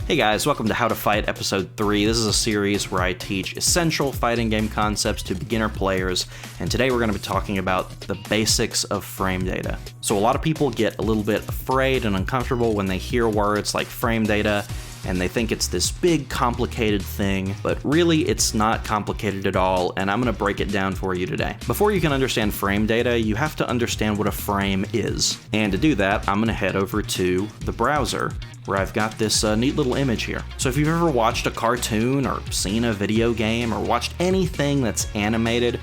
Hey guys, welcome to How to Fight Episode 3. This is a series where I teach essential fighting game concepts to beginner players, and today we're going to be talking about the basics of frame data. So a lot of people get a little bit afraid and uncomfortable when they hear words like frame data, and they think it's this big complicated thing, but really it's not complicated at all, and I'm going to break it down for you today. Before you can understand frame data, you have to understand what a frame is. And to do that, I'm going to head over to the browser, where I've got this neat little image here. So if you've ever watched a cartoon or seen a video game or watched anything that's animated,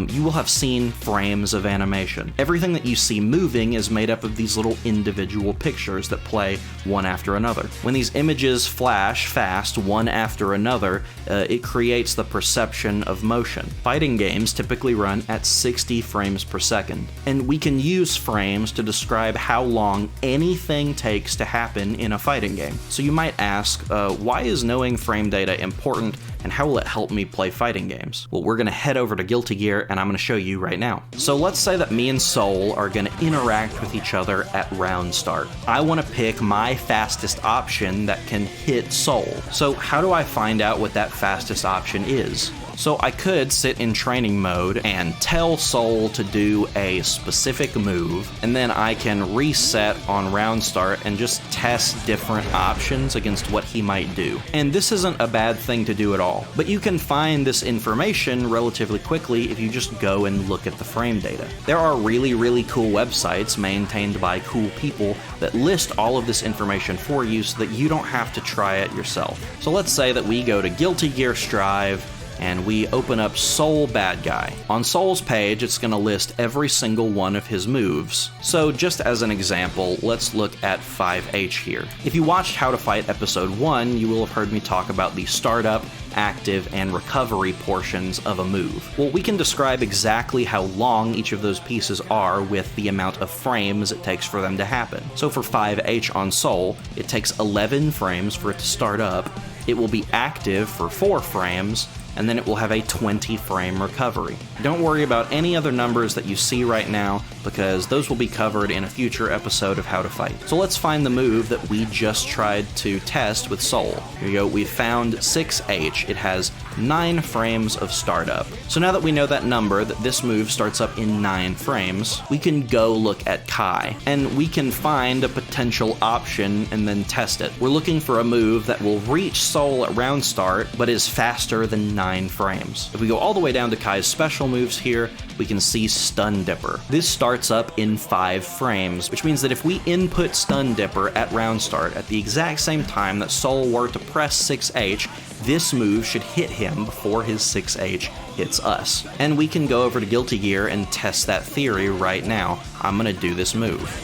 you will have seen frames of animation. Everything that you see moving is made up of these little individual pictures that play one after another. When these images flash fast one after another, it creates the perception of motion. Fighting games typically run at 60 frames per second, and we can use frames to describe how long anything takes to happen in a fighting game. So you might ask, why is knowing frame data important, and how will it help me play fighting games? Well, we're gonna head over to Guilty Gear, and I'm gonna show you right now. So let's say that me and Soul are gonna interact with each other at round start. I wanna pick my fastest option that can hit Soul. So how do I find out what that fastest option is? So I could sit in training mode and tell Soul to do a specific move, and then I can reset on round start and just test different options against what he might do. And this isn't a bad thing to do at all, but you can find this information relatively quickly if you just go and look at the frame data. There are really cool websites maintained by cool people that list all of this information for you so that you don't have to try it yourself. So let's say that we go to Guilty Gear Strive, and we open up Soul Bad Guy. On Soul's page, it's going to list every single one of his moves. So just as an example, let's look at 5H here. If you watched How to Fight Episode 1, you will have heard me talk about the startup, active, and recovery portions of a move. Well, we can describe exactly how long each of those pieces are with the amount of frames it takes for them to happen. So for 5H on Soul, it takes 11 frames for it to start up, it will be active for 4 frames, and then it will have a 20 frame recovery. Don't worry about any other numbers that you see right now, because those will be covered in a future episode of How to Fight. So let's find the move that we just tried to test with Soul. Here you go, we found 6H. It has 9 frames of startup. So now that we know that number, that this move starts up in 9 frames, we can go look at Kai, and we can find a potential option and then test it. We're looking for a move that will reach Soul at round start, but is faster than 9 frames. If we go all the way down to Kai's special moves here, we can see Stun Dipper. This starts up in 5 frames, which means that if we input Stun Dipper at round start at the exact same time that Soul were to press 6H, this move should hit him before his 6H hits us. And we can go over to Guilty Gear and test that theory right now. I'm gonna do this move,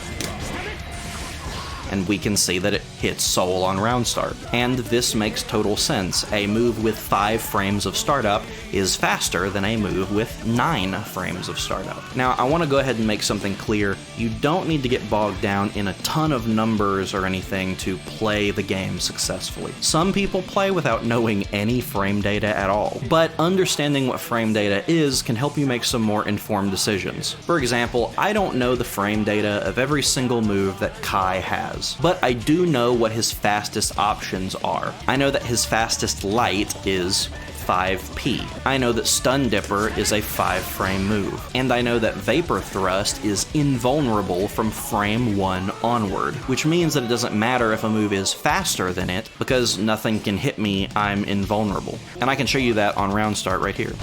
and we can see that it hits Soul on round start. And this makes total sense. A move with 5 frames of startup is faster than a move with 9 frames of startup. Now, I want to go ahead and make something clear. You don't need to get bogged down in a ton of numbers or anything to play the game successfully. Some people play without knowing any frame data at all, but understanding what frame data is can help you make some more informed decisions. For example, I don't know the frame data of every single move that Kai has, but I do know what his fastest options are. I know that his fastest light is 5P. I know that Stun Dipper is a 5-frame move, and I know that Vapor Thrust is invulnerable from frame 1 onward, which means that it doesn't matter if a move is faster than it, because nothing can hit me, I'm invulnerable. And I can show you that on round start right here.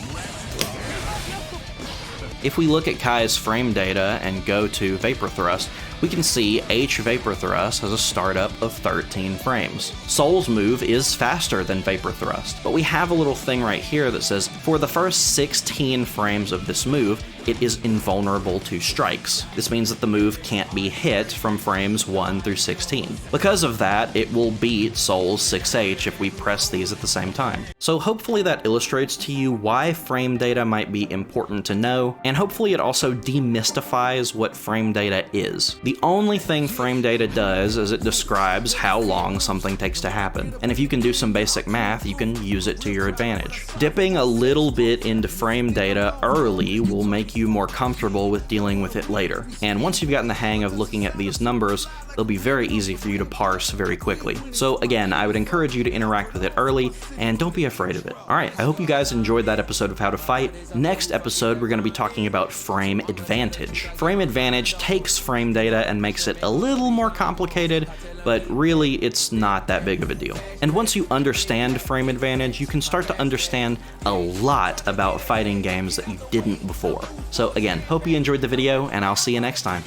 If we look at Kai's frame data and go to Vapor Thrust, we can see H Vapor Thrust has a startup of 13 frames. Soul's move is faster than Vapor Thrust, but we have a little thing right here that says, for the first 16 frames of this move, it is invulnerable to strikes. This means that the move can't be hit from frames 1 through 16. Because of that, it will beat Soul's 6H if we press these at the same time. So hopefully that illustrates to you why frame data might be important to know, and hopefully it also demystifies what frame data is. The only thing frame data does is it describes how long something takes to happen, and if you can do some basic math, you can use it to your advantage. Dipping a little bit into frame data early will make you more comfortable with dealing with it later. And once you've gotten the hang of looking at these numbers, it'll be very easy for you to parse very quickly. So again, I would encourage you to interact with it early, and don't be afraid of it. Alright, I hope you guys enjoyed that episode of How to Fight. Next episode, we're going to be talking about frame advantage. Frame advantage takes frame data and makes it a little more complicated, but really it's not that big of a deal. And once you understand frame advantage, you can start to understand a lot about fighting games that you didn't before. So again, hope you enjoyed the video, and I'll see you next time.